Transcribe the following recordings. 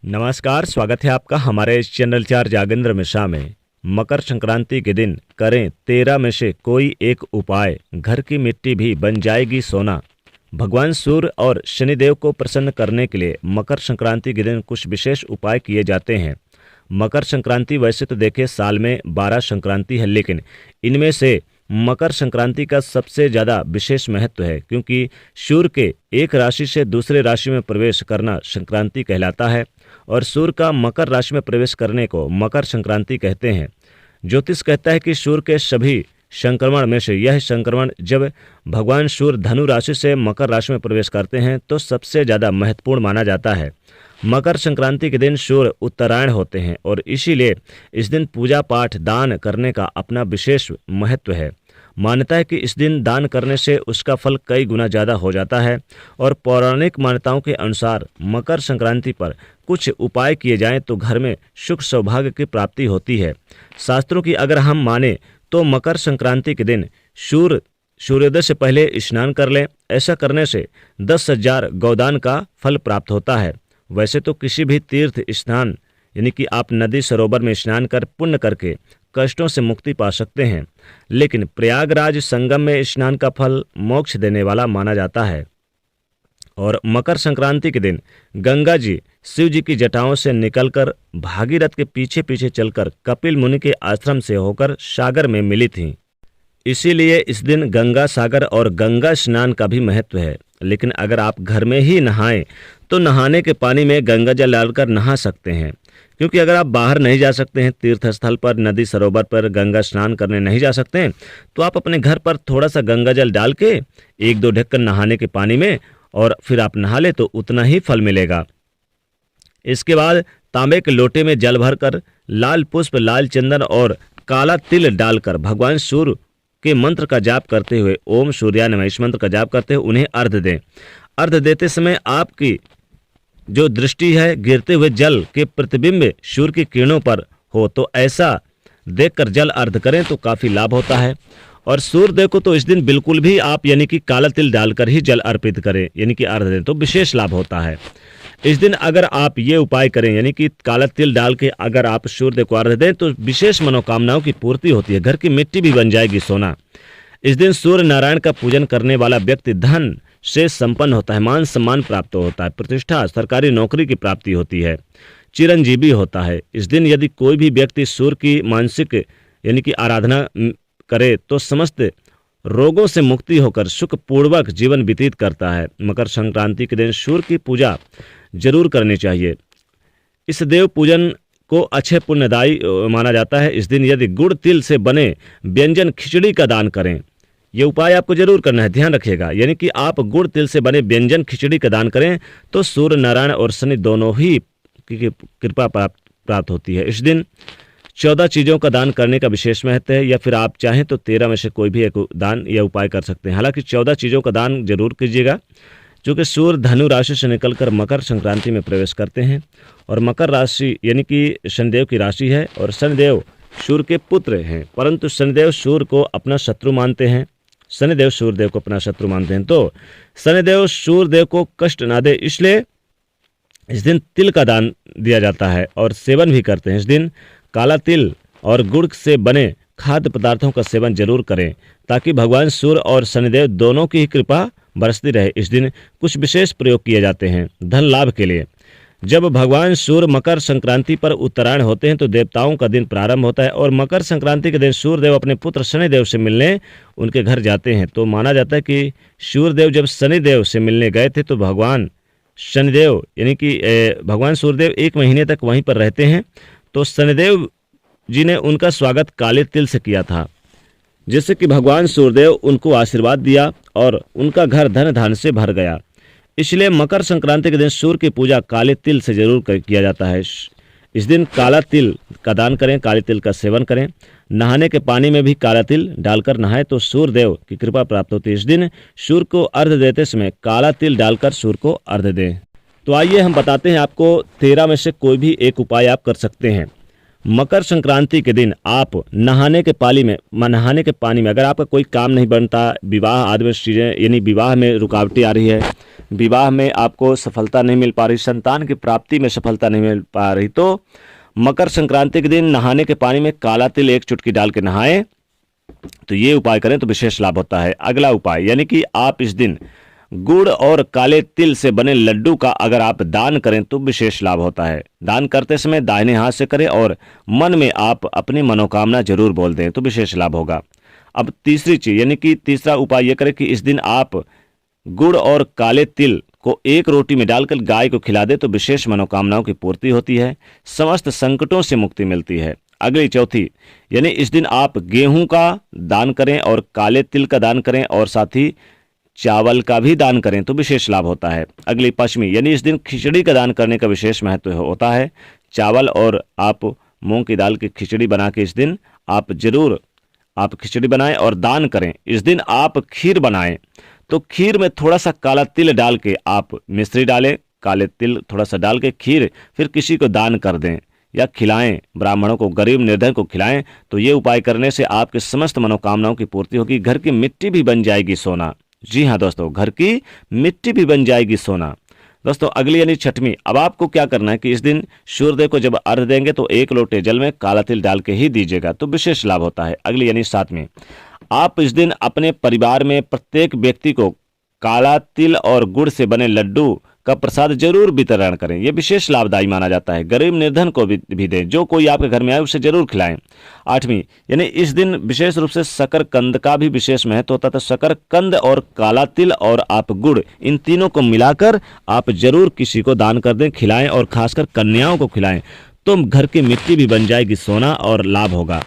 नमस्कार, स्वागत है आपका हमारे इस चैनल 4 जागेंद्र मिश्रा में। मकर संक्रांति के दिन करें 13 में से कोई एक उपाय, घर की मिट्टी भी बन जाएगी सोना। भगवान सूर्य और शनिदेव को प्रसन्न करने के लिए मकर संक्रांति के दिन कुछ विशेष उपाय किए जाते हैं। मकर संक्रांति वैसे तो देखें साल में 12 संक्रांति है, लेकिन इनमें से मकर संक्रांति का सबसे ज़्यादा विशेष महत्व है, क्योंकि सूर्य के एक राशि से दूसरे राशि में प्रवेश करना संक्रांति कहलाता है और सूर्य का मकर राशि में प्रवेश करने को मकर संक्रांति कहते हैं। ज्योतिष कहता है कि सूर्य के सभी संक्रमण में से यह संक्रमण जब भगवान सूर्य धनु राशि से मकर राशि में प्रवेश करते हैं तो सबसे ज़्यादा महत्वपूर्ण माना जाता है। मकर संक्रांति के दिन सूर्य उत्तरायण होते हैं और इसीलिए इस दिन पूजा पाठ दान करने का अपना विशेष महत्व है। मान्यता है कि इस दिन दान करने से उसका फल कई गुना ज़्यादा हो जाता है और पौराणिक मान्यताओं के अनुसार मकर संक्रांति पर कुछ उपाय किए जाएं तो घर में सुख सौभाग्य की प्राप्ति होती है। शास्त्रों की अगर हम माने तो मकर संक्रांति के दिन सूर्योदय से पहले स्नान कर लें। ऐसा करने से 10,000 गौदान का फल प्राप्त होता है। वैसे तो किसी भी तीर्थ स्नान यानी कि आप नदी सरोवर में स्नान कर पुण्य करके कष्टों से मुक्ति पा सकते हैं, लेकिन प्रयागराज संगम में स्नान का फल मोक्ष देने वाला माना जाता है। और मकर संक्रांति के दिन गंगा जी शिव जी की जटाओं से निकलकर भागीरथ के पीछे पीछे चलकर कपिल मुनि के आश्रम से होकर सागर में मिली थीं। इसीलिए इस दिन गंगा सागर और गंगा स्नान का भी महत्व है। लेकिन अगर आप घर में ही नहाएं तो नहाने के पानी में गंगा जल डालकर नहा सकते हैं, क्योंकि अगर आप बाहर नहीं जा सकते हैं, तीर्थ स्थल पर नदी सरोवर पर गंगा स्नान करने नहीं जा सकते हैं, तो आप अपने घर पर थोड़ा सा गंगा जल डाल के 1-2 ढक्कन नहाने के पानी में और फिर आप नहा ले तो उतना ही फल मिलेगा। इसके बाद तांबे के लोटे में जल भरकर लाल पुष्प, लाल चंदन और काला तिल डालकर भगवान सूर्य के मंत्र का जाप करते हुए ओम सूर्याय नमः इस मंत्र का जाप करते हुए उन्हें अर्घ दें। अर्घ देते समय आपकी जो दृष्टि है गिरते हुए जल के प्रतिबिंब सूर्य की किरणों पर हो, तो ऐसा देखकर जल अर्घ करें तो काफ़ी लाभ होता है। और सूर्यदेव को तो इस दिन बिल्कुल भी आप यानी कि काला तिल डालकर ही जल अर्पित करें, यानी कि अर्घ दें तो विशेष लाभ होता है। इस दिन अगर आप ये उपाय करें यानी कि काला तिल डाल के अगर आप सूर्यदेव को अर्घ दें तो विशेष मनोकामनाओं की पूर्ति होती है, घर की मिट्टी भी बन जाएगी सोना। इस दिन सूर्य नारायण का पूजन करने वाला व्यक्ति धन से संपन्न होता है, मान सम्मान प्राप्त होता है, प्रतिष्ठा, सरकारी नौकरी की प्राप्ति होती है, चिरंजीवी होता है। इस दिन यदि कोई भी व्यक्ति सूर्य की मानसिक यानी कि आराधना करे तो समस्त रोगों से मुक्ति होकर सुखपूर्वक जीवन व्यतीत करता है। मकर संक्रांति के दिन सूर्य की पूजा जरूर करनी चाहिए। इस देव पूजन को अच्छे पुण्यदायी माना जाता है। इस दिन यदि गुड़ तिल से बने व्यंजन खिचड़ी का दान करें, ये उपाय आपको जरूर करना है, ध्यान रखिएगा। यानी कि आप गुड़ तिल से बने व्यंजन खिचड़ी का दान करें तो सूर्य नारायण और शनि दोनों ही की कृपा प्राप्त होती है। इस दिन 14 चीज़ों का दान करने का विशेष महत्व है, या फिर आप चाहें तो 13 में से कोई भी एक दान या उपाय कर सकते हैं। हालांकि 14 चीज़ों का दान जरूर कीजिएगा, जो कि सूर्य धनु राशि से निकलकर मकर संक्रांति में प्रवेश करते हैं और मकर राशि यानी कि शनिदेव की राशि है और शनिदेव सूर्य के पुत्र हैं, परंतु शनिदेव सूर्य को अपना शत्रु मानते हैं। शनिदेव सूर्यदेव को अपना शत्रु मानते हैं, तो शनिदेव सूर्यदेव को कष्ट ना दे इसलिए इस दिन तिल का दान दिया जाता है और सेवन भी करते हैं। इस दिन काला तिल और गुड़ से बने खाद्य पदार्थों का सेवन जरूर करें ताकि भगवान सूर्य और शनिदेव दोनों की ही कृपा बरसती रहे। इस दिन कुछ विशेष प्रयोग किए जाते हैं धन लाभ के लिए। जब भगवान सूर्य मकर संक्रांति पर उत्तरायण होते हैं तो देवताओं का दिन प्रारंभ होता है और मकर संक्रांति के दिन सूर्यदेव अपने पुत्र शनिदेव से मिलने उनके घर जाते हैं। तो माना जाता है कि सूर्यदेव जब शनिदेव से मिलने गए थे तो भगवान शनिदेव यानी कि भगवान सूर्यदेव 1 महीने तक वहीं पर रहते हैं। तो शनिदेव जी ने उनका स्वागत काले तिल से किया था, जिससे कि भगवान सूर्यदेव उनको आशीर्वाद दिया और उनका घर धन धान्य से भर गया। इसलिए मकर संक्रांति के दिन सूर्य की पूजा काले तिल से जरूर किया जाता है। इस दिन काला तिल का दान करें, काले तिल का सेवन करें। नहाने के पानी में भी काला तिल डालकर नहाएं तो सूर्यदेव की कृपा प्राप्त होती है। इस दिन सूर्य को अर्घ देते समय काला तिल डालकर सूर्य को अर्घ दें। तो आइए हम बताते हैं आपको 13 में से कोई भी एक उपाय आप कर सकते हैं। मकर संक्रांति के दिन आप नहाने के पानी में अगर आपका कोई काम नहीं बनता, विवाह आदि चीज़ें यानी विवाह में रुकावटें आ रही है, विवाह में आपको सफलता नहीं मिल पा रही, संतान की प्राप्ति में सफलता नहीं मिल पा रही, तो मकर संक्रांति के दिन नहाने के पानी में काला तिल 1 चुटकी डाल के नहाएं, तो ये उपाय करें तो विशेष लाभ होता है। अगला उपाय यानी कि आप इस दिन गुड़ और काले तिल से बने लड्डू का अगर आप दान करें तो विशेष लाभ होता है। दान करते समय दाहिने हाथ से करें और मन में आप अपनी मनोकामना जरूर बोल दें तो विशेष लाभ होगा। अब तीसरी चीज यानी कि तीसरा उपाय यह करें कि इस दिन आप गुड़ और काले तिल को एक रोटी में डालकर गाय को खिला दे तो विशेष मनोकामनाओं की पूर्ति होती है, समस्त संकटों से मुक्ति मिलती है। अगली चौथी यानी इस दिन आप गेहूं का दान करें और काले तिल का दान करें और साथ ही चावल का भी दान करें तो विशेष लाभ होता है। अगली पांचवी यानी इस दिन खिचड़ी का दान करने का विशेष महत्व होता है। चावल और आप मूंग की दाल की खिचड़ी बना के इस दिन आप जरूर खिचड़ी बनाएं और दान करें। इस दिन आप खीर बनाएं तो खीर में थोड़ा सा काला तिल डाल के आप मिश्री डालें, काले तिल थोड़ा सा डाल के खीर फिर किसी को दान कर दें या खिलाएं, ब्राह्मणों को, गरीब निर्धन को खिलाएं, तो ये उपाय करने से आपके समस्त मनोकामनाओं की पूर्ति होगी। घर की मिट्टी भी बन जाएगी सोना। जी हाँ दोस्तों, घर की मिट्टी भी बन जाएगी सोना। दोस्तों अगली यानी छठवीं, अब आपको क्या करना है कि इस दिन सूर्यदेव को जब अर्घ्य देंगे तो 1 लोटे जल में काला तिल डाल के ही दीजिएगा तो विशेष लाभ होता है। अगली यानी सातवीं, आप इस दिन अपने परिवार में प्रत्येक व्यक्ति को काला तिल और गुड़ से बने लड्डू का प्रसाद जरूर वितरण करें, यह विशेश लाभदायी माना जाता है। गरीब निर्धन को भी दें, जो कोई आपके घर में आए उसे जरूर खिलाएं। आठवीं यानी इस दिन विशेष रूप से शकरकंद का भी विशेष महत्व होता है, तो शकरकंद और काला तिल और आप गुड़ इन तीनों को मिलाकर आप जरूर किसी को दान कर दें, खिलाएं और खासकर कन्याओं को खिलाएं तो घर की मिट्टी भी बन जाएगी सोना और लाभ होगा।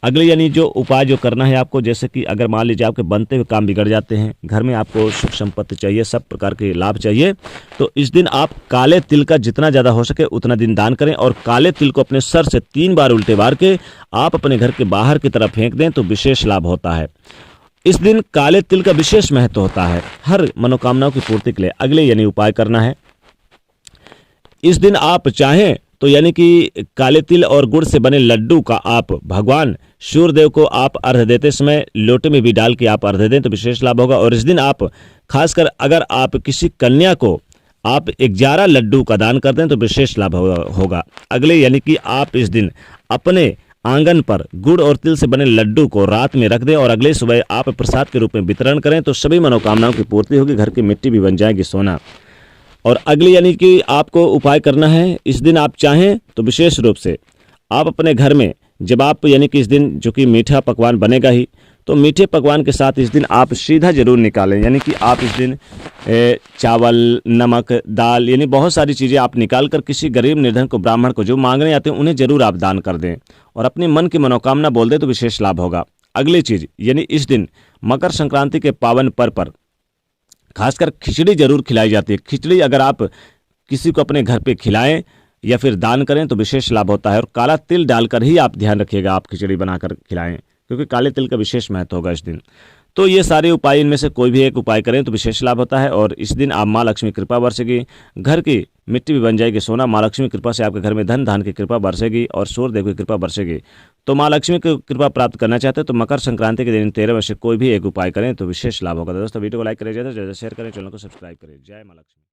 अगले यानी जो उपाय जो करना है आपको, जैसे कि अगर मान लीजिए आपके बनते हुए काम बिगड़ जाते हैं, घर में आपको सुख संपत्ति चाहिए, सब प्रकार के लाभ चाहिए, तो इस दिन आप काले तिल का जितना ज़्यादा हो सके उतना दिन दान करें और काले तिल को अपने सर से 3 बार उल्टे मार के आप अपने घर के बाहर की तरफ फेंक दें तो विशेष लाभ होता है। इस दिन काले तिल का विशेष महत्व होता है हर मनोकामनाओं की पूर्ति के लिए। अगले यानी उपाय करना है, इस दिन आप चाहें तो यानी कि काले तिल और गुड़ से बने लड्डू का आप भगवान सूर्यदेव को आप अर्घ्य देते समय लोटे में भी डाल के आप अर्घ्य दें तो विशेष लाभ होगा। और इस दिन आप खासकर अगर आप किसी कन्या को आप 11 लड्डू का दान कर दें तो विशेष लाभ होगा। अगले यानी कि आप इस दिन अपने आंगन पर गुड़ और तिल से बने लड्डू को रात में रख दें और अगले सुबह आप प्रसाद के रूप में वितरण करें तो सभी मनोकामनाओं की पूर्ति होगी, घर की मिट्टी भी बन जाएगी सोना। और अगले यानी कि आपको उपाय करना है, इस दिन आप चाहें तो विशेष रूप से आप अपने घर में जब आप यानी कि इस दिन जो कि मीठा पकवान बनेगा ही, तो मीठे पकवान के साथ इस दिन आप सीधा जरूर निकालें, यानी कि आप इस दिन चावल, नमक, दाल यानी बहुत सारी चीज़ें आप निकाल कर किसी गरीब निर्धन को, ब्राह्मण को जो मांगने आते हैं उन्हें जरूर आप दान कर दें और अपने मन की मनोकामना बोल दें तो विशेष लाभ होगा। अगली चीज़ यानी इस दिन मकर संक्रांति के पावन पर्व पर खासकर खिचड़ी जरूर खिलाई जाती है। खिचड़ी अगर आप किसी को अपने घर पे खिलाएं या फिर दान करें तो विशेष लाभ होता है। और काला तिल डालकर ही आप ध्यान रखिएगा आप खिचड़ी बनाकर खिलाएं, क्योंकि काले तिल का विशेष महत्व होगा इस दिन। तो ये सारे उपाय, इनमें से कोई भी एक उपाय करें तो विशेष लाभ होता है। और इस दिन आप माँ लक्ष्मी कृपा बरसेगी, घर की मिट्टी भी बन जाएगी सोना। माँ लक्ष्मी कृपा से आपके घर में धन धान की कृपा बरसेगी और सूर्यदेव की कृपा बरसेगी। तो माँ लक्ष्मी की कृपा प्राप्त करना चाहते हैं तो मकर संक्रांति के दिन 13 में से कोई भी एक उपाय करें तो विशेष लाभ होगा। दोस्तों वीडियो को लाइक करें, ज़्यादा से ज़्यादा शेयर करें, चैनल को सब्सक्राइब करें। जय माँ लक्ष्मी।